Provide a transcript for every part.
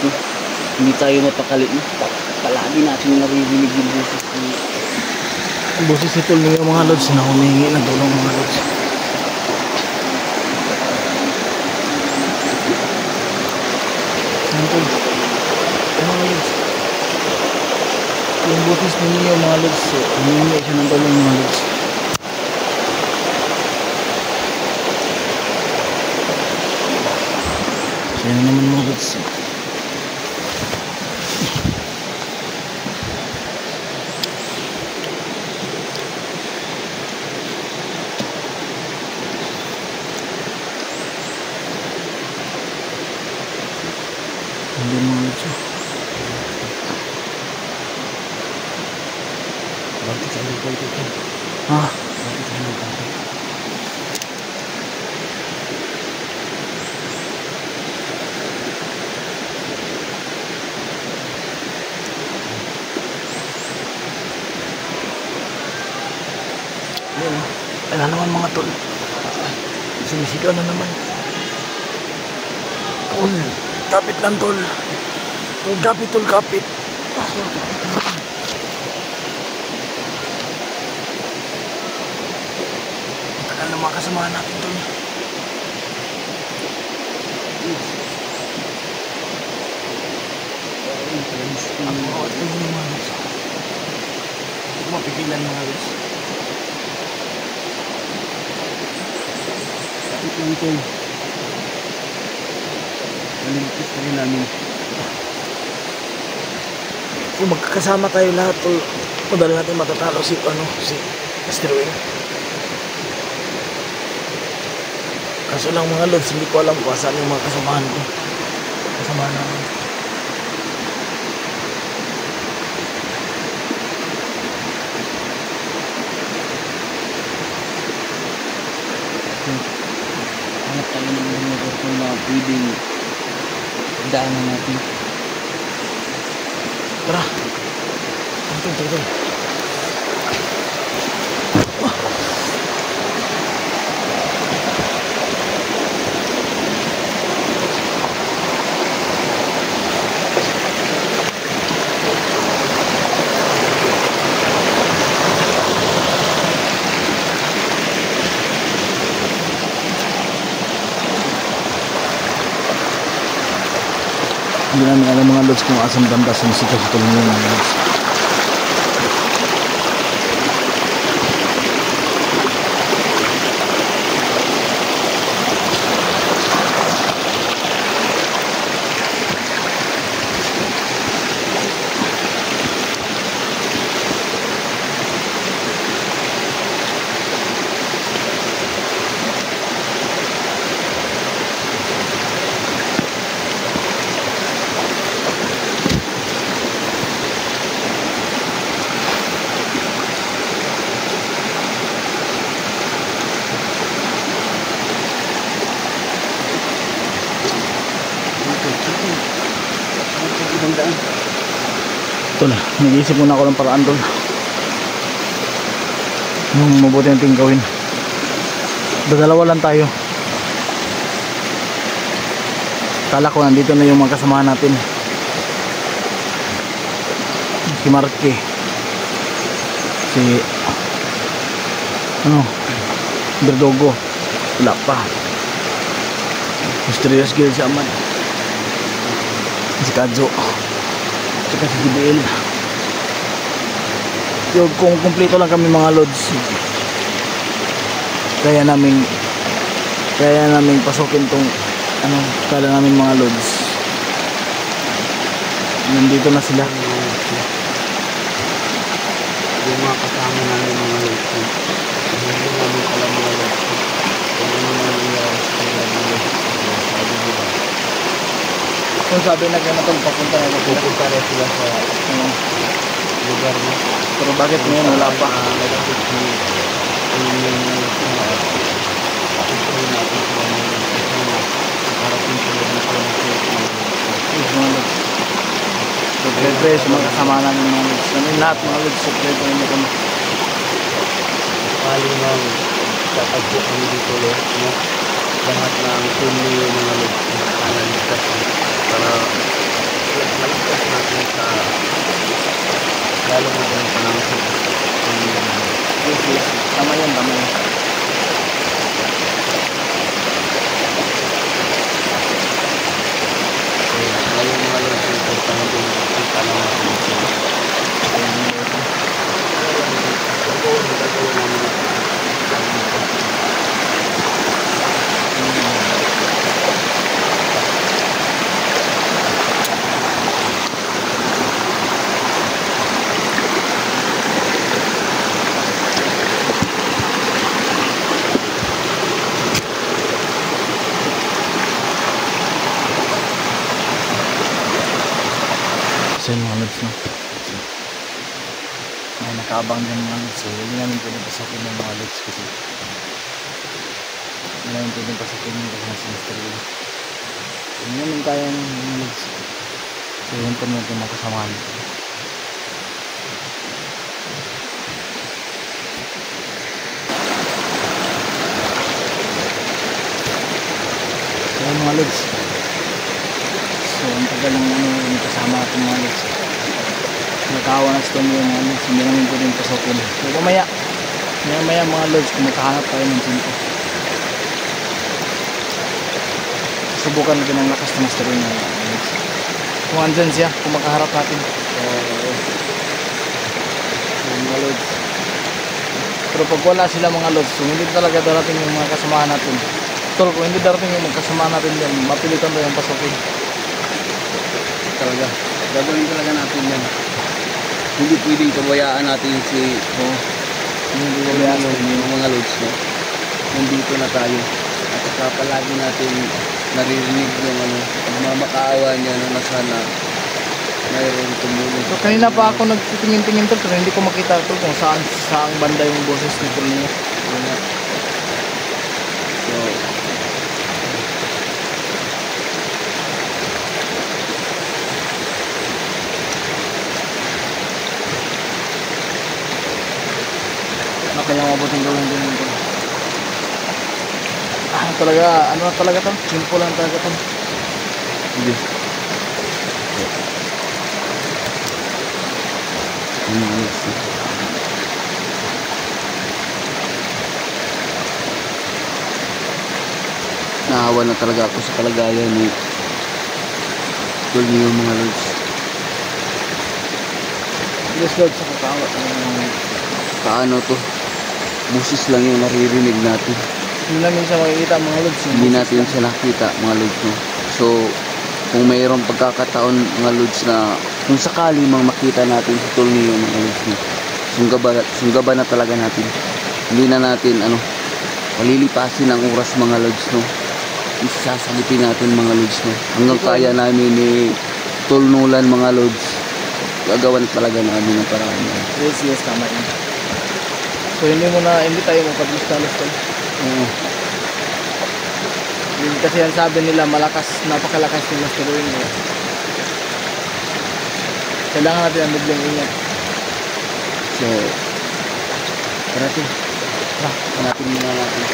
lods, no? Hindi tayo mapakali, no? Palagi natin naririnig yung boses ni Tol yung mga lods na humingi ng tulong mga lods. Yan Tol, mga lods, yung boses ninyo mga lods, humingi siya ng tulong mga lods. So yan naman mga lods. Hindi mga lods. Bakit sa lupay ito? Ha? Bakit sa lupay ito? Ayan naman mga tol, sumisigaw na naman. Tol, kapit lang tol. Kapit tol, kapit. Tagal na mga kasamahan natin tol. Hindi ko mapigilan mga guys. Ito malimpitis na rin namin. Kung magkakasama tayo lahat madali natin matatalo si Master Wing. Kaso lang mga lods, hindi ko alam kung saan yung mga kasamahan ko. Kasamahan namin. Hanap tayo ng mga lugar kung pwedeng daanan natin. Tara! Tungtong. Hindi namin alam mga lods kung asang banda sumisita sa tulong yun mga lods. Ito na, nag-iisip muna ako ng paraan doon. Yung mabuti natin gawin. Dalawa lang tayo. Kala ko nandito na yung mga kasamahan natin. Si Marque. Si Berdogo. Wala pa. Mysterious Girl si Amad. Si Kadzo. Saka si JBL. Yung kung kumpleto lang kami mga lods, kaya namin pasukin tong kala namin mga lods. Nandito na sila. Yung mga kasama namin mga lods, hindi namin alam mga lods kung ano nangyayari sa kanila mga lods. Kung sabi na ganito papunta na Pupunta rin sila sa lugar mo. pero bakit ngayon wala pa? Nagapit ni parating sila dito Siyempre sa mga kasama namin mga lods. Namin lahat mga lods. Siyempre kami kami. Kali ng tatagpo kami dito no? Lahat ng tumi mga lods. Para i-focus natin sa lalo na rin panahon sa Yes, yes. Tama yan, tama yan. ngayon mga lods, importante ang panahon natin So yun mga lods, no? May nakaabang dyan mga lods. So hindi namin pwedeng pasakin ng mga lods kasi hindi namin pwedeng pasakin yung kasi nasa mystery. So hindi namin kaya ng mga lods. So yun po natin makasamahan. So yun mga lods. So ang tagal ng yung kasama natin mga lods. Nakawa na stone yung mga lods. Hindi namin pwedeng pasokin. So mamaya mga lods kung makahanap tayo ng tinto. Subukan natin ang lakas na master yung mga lods. Kung andyan siya, kung makaharap natin. So mga lods. Pero pag wala sila mga lods, so hindi talaga darating yung mga kasamahan natin. Tol, kung hindi darating yung mga kasamahan natin yan, mapilitan tayo yung pasokin. talaga. Gagawin talaga natin yan. Hindi pwedeng kabayaan natin hindi kabayaan yung mga lods, no? Nandito na tayo. At saka palagi natin naririnig yung mamakaawa niya na sana mayroong tumulong. So kanina pa ako nagtitingin-tingin to pero hindi ko makita to kung saan banda yung boses ni Tol niya. So, kaya mabuting gawin din ito. Talaga, ano na talaga to? Simple lang talaga to. hindi. Naawa na talaga ako sa kalagayan ni Tol niyo mga lods. Yes Lord, sa kakaawa Paano to? Busis lang yung naririnig natin. hindi namin siya makikita mga Lods. Hindi natin siya nakita mga lods, no? So kung mayroong pagkakataon mga lods na kung sakali mang makita natin si Tol niyo mga lods, no? Sunggaban na talaga natin. Hindi na natin palilipasin ang oras mga lods, no? Isasagutin natin mga lods, no? Hanggang kaya namin ni Tol Nolan mga lods, gagawan talaga namin ng paraan. Yes, tama yun. So hindi tayo mapag-instalos Tol. Yun kasi yan sabi nila napakalakas yung asteroid mo. Kailangan natin ang biglang ingat. So hanapin muna natin.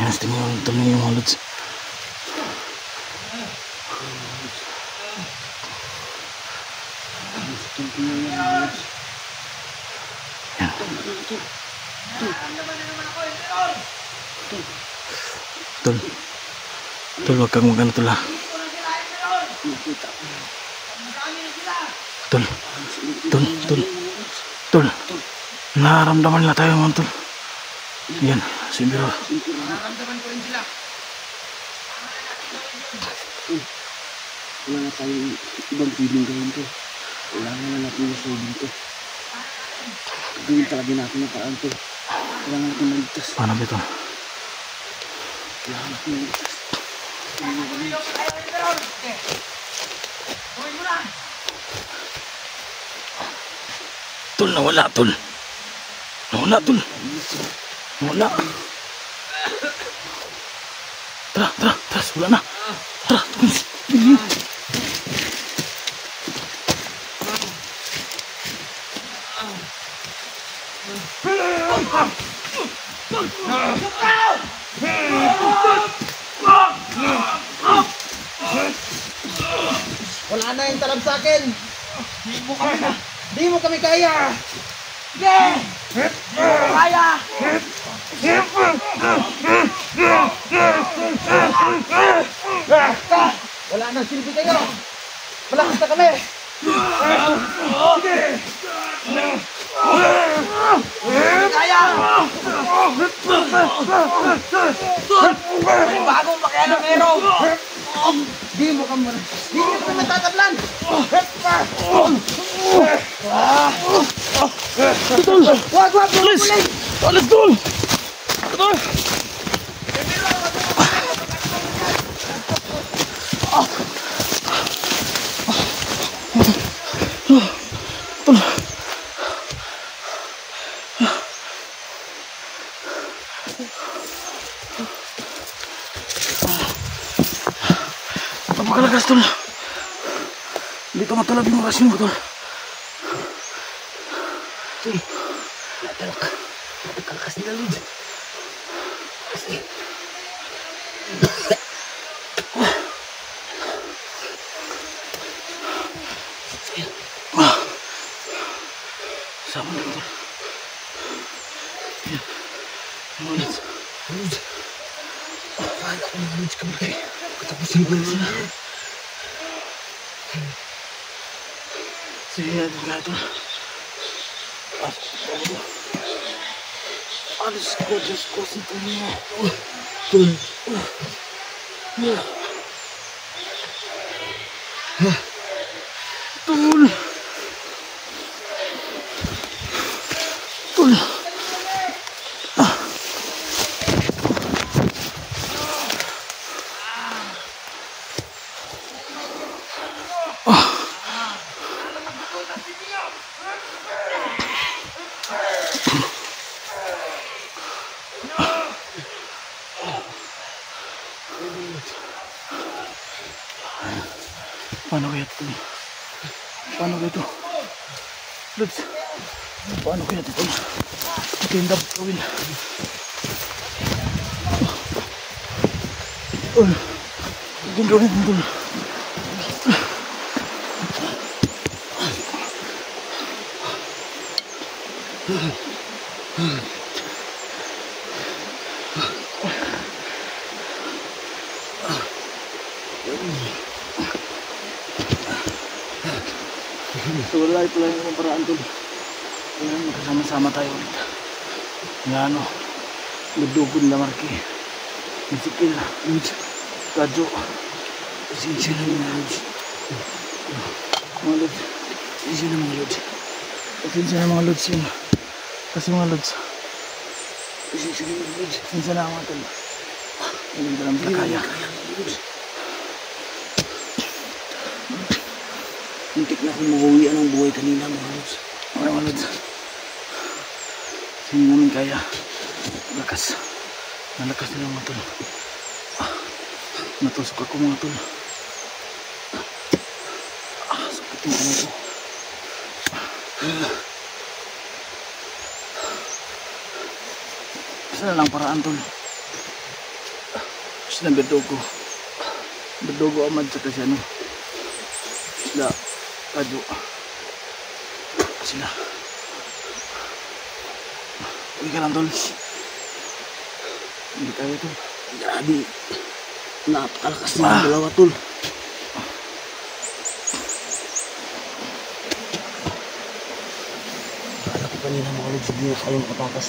Yan, stimulan tol yung mga lods. Yan. Tol. Tol, wag kang magano tol ha. Tol. Tol, tol. Tol. Nararamdaman na tayo mga tol. Yan, siguro. Nararamdaman ko rin sila. Wala na tayong ibang feeling gawin to. Wala na natin nasolving to. Gawin talaga natin na paraan to. Wala na natin maligtas. Paano ba ito? Wala na natin maligtas. Tol, nawala tol. Nawala tol. Nawala. Tara, tara, tara, wala na. Tara, tol. Wala na yung talab sa akin. Di mo kami kaya. Di mo kaya. Wala na silbi kayo. Malakas na kami. Kaya. May bagong pakialamero. Di mo kami matatablan. Wag, Alis! Alis tol! Tol! Tol! Napakalakas tol. Hindi ito matalab yung rasyon ko tol. Tol, nakakalakas nila Lord. Kasi sama na tol. Lord. Paano ako ng Lord kamay? Katapusin ko na. Sige natin nga tol. Alis ko, Diyos ko, si Tonyo. Tol. Tol! Tol! Paano kaya ito? Paano kaya ito? Lods, paano kaya ito? Ito yung dapat gawin. Ito yung gawin ito. So wala ito lang yung paraan tol. Kaya magkasama-sama tayo ulit. Nga ano, Ludugod na Marki. Misikil, Lods, Kadyo. Pasensya na mga Lods. Mga Lods, pasensya na mga Lods. Pasensya na mga Lods yun. Kasi mga Lods, pasensya na mga Lods. Pasensya na mga tol. Hindi ko lang kaya. Muntik na akong mahuwian ang buhay kanina mga Lods. Mga Lods, hindi namin kaya. Lakas. Nalakas nila mga tol. Natusok ako mga tol. Sakit yung kamay ko. Isa na lang paraan tol. na berdugo. Berdugo amad sa kasi ano. Isda. Kado. Sila. Uy ka lang tol. Hindi tayo tol. Grabe. Napakalakas ng dalawa tol. Akala ko kanina mga lods, hindi na tayo nakatakas.